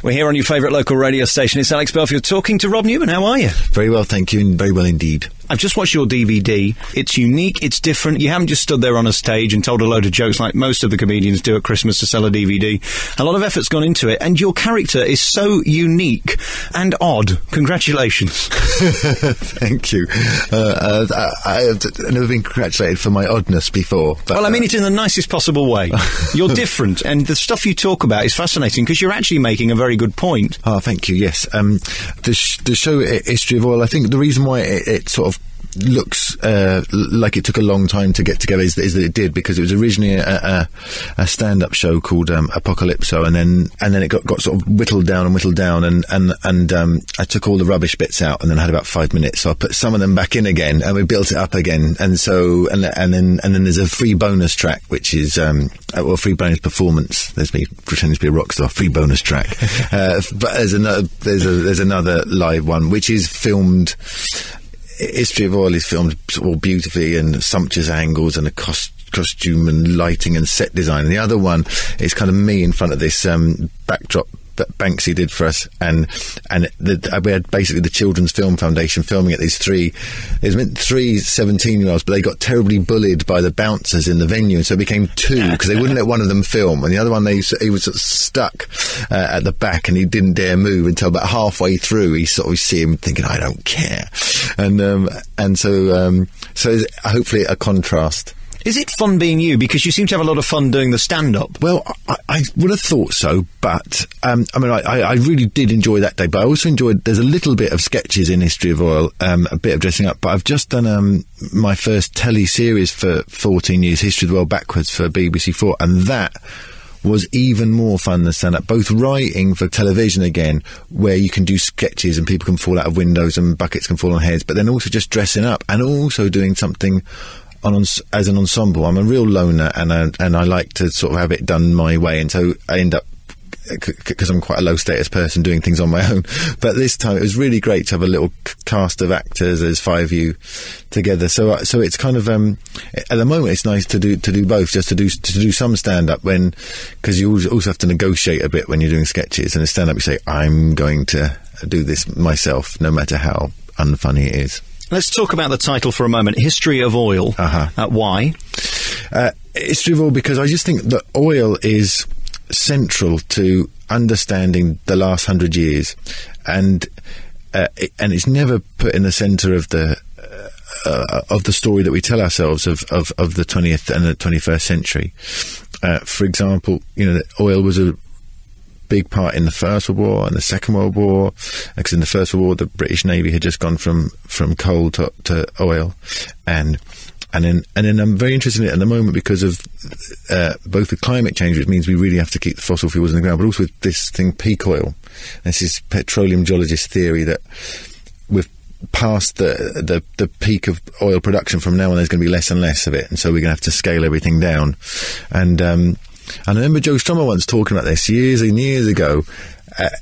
We're here on your favourite local radio station. It's Alex Belfield talking to Rob Newman. How are you? Very well, thank you, and very well indeed. I've just watched your DVD. It's unique, it's different. You haven't just stood there on a stage and told a load of jokes like most of the comedians do at Christmas to sell a DVD. A lot of effort's gone into it, and your character is so unique and odd. Congratulations. Thank you. I've never been congratulated for my oddness before. But, well, I mean it in the nicest possible way. You're different, and the stuff you talk about is fascinating because you're actually making a very good point. Oh, thank you, yes. The show History of Oil, I think the reason why it sort of looks like it took a long time to get together is that it did, because it was originally a stand-up show called Apocalypso, and then it got sort of whittled down, and I took all the rubbish bits out and then had about 5 minutes, so I put some of them back in again and we built it up again, and then there's a free bonus track which is free bonus performance. There's me pretending to be a rock star. Free bonus track, but there's another live one which is filmed. History of Oil is filmed all beautifully and sumptuous angles and a costume and lighting and set design. And the other one is kind of me in front of this backdrop that Banksy did for us, and we had basically the Children's Film Foundation filming at these three 17-year-olds, but they got terribly bullied by the bouncers in the venue, and so it became two, because they wouldn't let one of them film, and the other one he was sort of stuck at the back, and he didn't dare move until about halfway through. He sort of see him thinking, I don't care, and so hopefully a contrast. Is it fun being you? Because you seem to have a lot of fun doing the stand-up. Well, I would have thought so, but I really did enjoy that day. But I also enjoyed, there's a little bit of sketches in History of Oil, a bit of dressing up. But I've just done my first telly series for 14 years, History of the World Backwards, for BBC4, and that was even more fun than stand-up. Both writing for television again, where you can do sketches and people can fall out of windows and buckets can fall on heads, but then also just dressing up and also doing something as an ensemble. I'm a real loner, and I like to sort of have it done my way, and so I end up, because I'm quite a low status person, doing things on my own. But this time it was really great to have a little cast of actors. There's 5 of you together, so it's kind of at the moment it's nice to do both, just to do some stand up, when, because you also have to negotiate a bit when you're doing sketches, and in stand up you say, I'm going to do this myself no matter how unfunny it is. Let's talk about the title for a moment. History of Oil. Why? History of Oil, because I just think that oil is central to understanding the last 100 years, and it's never put in the centre of the story that we tell ourselves of the 20th and the 21st century. For example, oil was a big part in the First World War and the Second World War, because in the First World War the British Navy had just gone from coal to oil, and then I'm very interested in it at the moment because of both the climate change, which means we really have to keep the fossil fuels in the ground, but also with this thing, peak oil. This is petroleum geologist theory that we've passed the peak of oil production. From now on there's going to be less and less of it, and so we're going to have to scale everything down. And I remember Joe Strummer once talking about this years and years ago,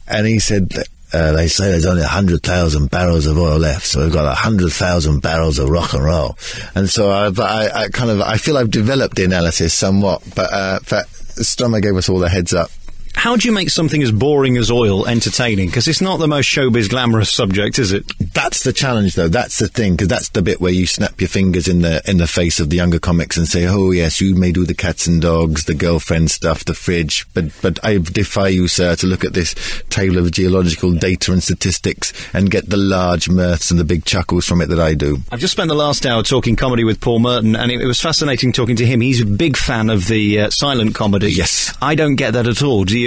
and he said that they say there's only 100,000 barrels of oil left, so we've got 100,000 barrels of rock and roll. And so I feel I've developed the analysis somewhat, but Strummer gave us all the heads up. How do you make something as boring as oil entertaining? Because it's not the most showbiz glamorous subject, is it? That's the challenge, though. That's the thing, because that's the bit where you snap your fingers in the face of the younger comics and say, oh yes, you may do the cats and dogs, the girlfriend stuff, the fridge, but I defy you, sir, to look at this table of geological data and statistics and get the large mirths and the big chuckles from it that I do. I've just spent the last hour talking comedy with Paul Merton, and it was fascinating talking to him. He's a big fan of the silent comedy. Yes. I don't get that at all. Do you?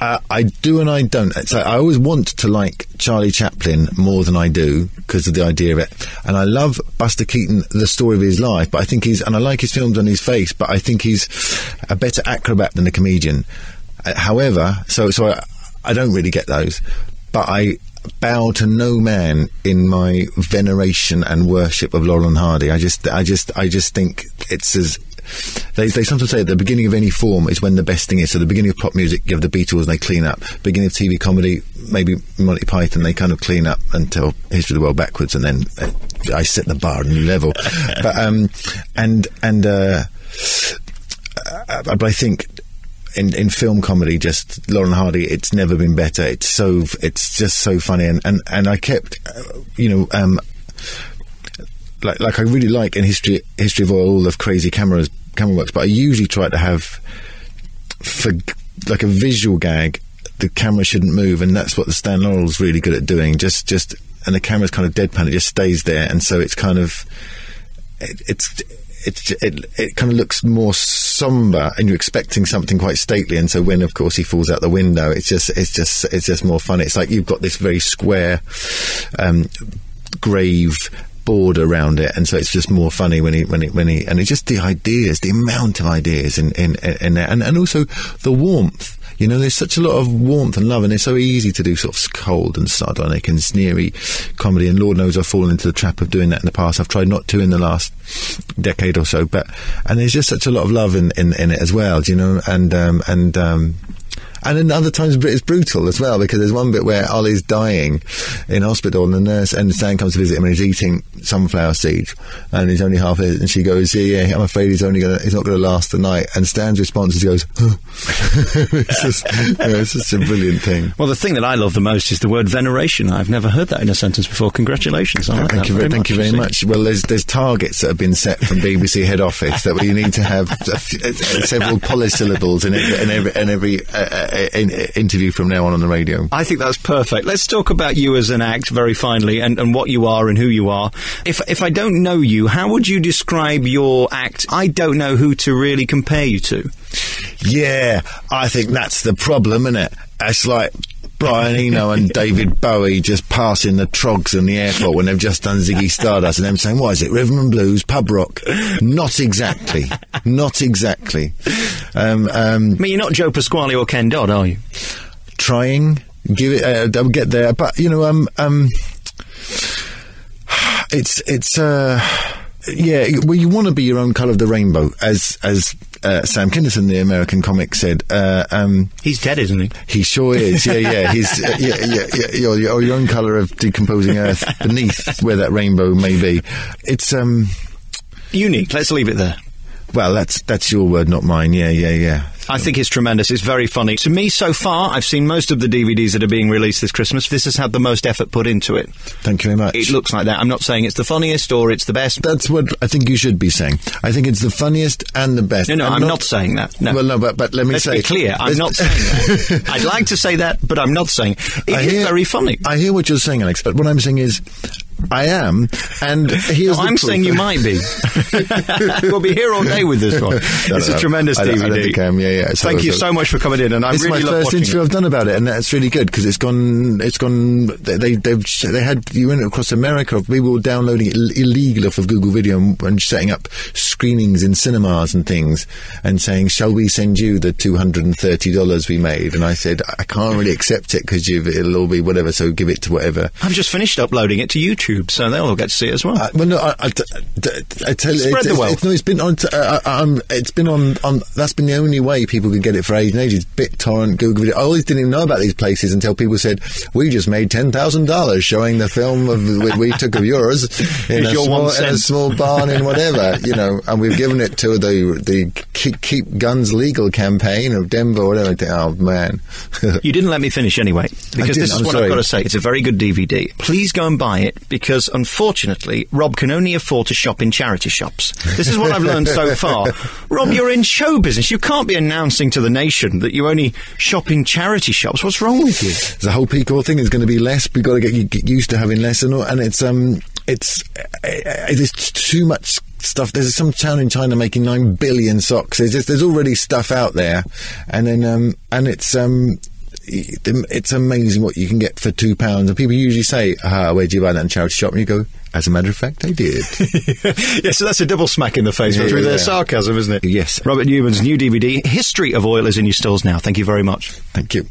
I do and I don't. So I always want to like Charlie Chaplin more than I do because of the idea of it. And I love Buster Keaton, the story of his life, but I think and I like his films on his face, but I think he's a better acrobat than a comedian. However, so I don't really get those, but I bow to no man in my veneration and worship of Laurel and Hardy. I just think it's as... They sometimes say at the beginning of any form is when the best thing is. So the beginning of pop music, you have the Beatles and they clean up. Beginning of TV comedy, maybe Monty Python, they kind of clean up until History of the World Backwards, and then I set the bar at a new level. But I think in film comedy, just Laurel and Hardy, it's never been better. It's just so funny, and I kept, like I really like in History of Oil all of crazy camera works, but I usually try to have, for like a visual gag, the camera shouldn't move, and that's what the Stan Laurel's really good at doing. Just and the camera's kind of deadpan; it just stays there, and so it's kind of it kind of looks more somber, and you're expecting something quite stately, and so when of course he falls out the window, it's just more fun. It's like you've got this very square grave board around it, and so it's just more funny when he and it's just the ideas, the amount of ideas in there, and also the warmth. There's such a lot of warmth and love, and it's so easy to do sort of cold and sardonic and sneery comedy, and Lord knows I've fallen into the trap of doing that in the past. I've tried not to in the last decade or so, and there's just such a lot of love in it as well, and then other times it's brutal as well, because there's one bit where Ollie's dying in hospital, and the nurse and Stan comes to visit him, and he's eating sunflower seeds, and he's only half it, and she goes, yeah, I'm afraid he's not going to last the night. And Stan's response is, he goes, oh. It's just a brilliant thing. Well, the thing that I love the most is the word veneration. I've never heard that in a sentence before. Congratulations. I like Thank you very much. Well, there's targets that have been set from BBC head office that you need to have several polysyllables in every interview from now on the radio. I think that's perfect. Let's talk about you as an act very finally, and what you are and who you are. If I don't know you, how would you describe your act? I don't know who to really compare you to. Yeah, I think that's the problem, isn't it? It's like Brian Eno and David Bowie just passing the trogs in the airport when they've just done Ziggy Stardust, and them saying, what is it, rhythm and blues, pub rock? Not exactly. Not exactly. I mean, you're not Joe Pasquale or Ken Dodd, are you? Trying. Give it, I'll get there. But, yeah, well, you want to be your own colour of the rainbow, as Sam Kinison, the American comic, said. He's dead, isn't he? He sure is. Yeah. He's your own colour of decomposing earth beneath where that rainbow may be. It's unique. Let's leave it there. Well, that's your word, not mine. Yeah. I think it's tremendous. It's very funny. To me, so far, I've seen most of the DVDs that are being released this Christmas. This has had the most effort put into it. Thank you very much. It looks like that. I'm not saying it's the funniest or it's the best. That's what I think you should be saying. I think it's the funniest and the best. No, I'm not saying that. No. Well, no, but Let's be clear. I'm not saying that. I'd like to say that, but I'm not saying it. It is very funny. I hear what you're saying, Alex, but what I'm saying is, I am, and here's I'm saying you might be. We'll be here all day with this one. It's a tremendous DVD. I don't think I am. Yeah. Thank you so much for coming in, and I really love watching it. It's my first interview I've done about it, and that's really good, because it's gone. They had, you went across America, people were downloading it illegal off of Google Video and setting up screenings in cinemas and things, and saying, "Shall we send you the $230 we made?" And I said, "I can't really accept it because it'll all be whatever. So give it to whatever." I've just finished uploading it to YouTube. So they'll all get to see it as well. Well, no, I tell you, spread the wealth. It's been on. It's been on. That's been the only way people could get it for ages and ages. BitTorrent, Google Video. I always didn't even know about these places until people said, "We just made $10,000 showing the film we took of yours in a small barn in whatever, and we've given it to the Keep Guns Legal campaign of Denver, or whatever." Oh man, you didn't let me finish anyway, because this is what I've got to say. It's a very good DVD. Please go and buy it, because unfortunately Rob can only afford to shop in charity shops. This is what I've learned so far. Rob, you're in show business. You can't be announcing to the nation that you only shop in charity shops. What's wrong with you? The whole Peacock thing is going to be less. We've got to get used to having less, and there's too much stuff. There's some town in China making 9 billion socks. There's already stuff out there, and then it's amazing what you can get for £2, and people usually say, where do you buy that in charity shop? And you go, as a matter of fact, I did. Yeah, so that's a double smack in the face through their sarcasm, isn't it? Yes. Robert Newman's new DVD, History of Oil, is in your stores now. Thank you very much. Thank you.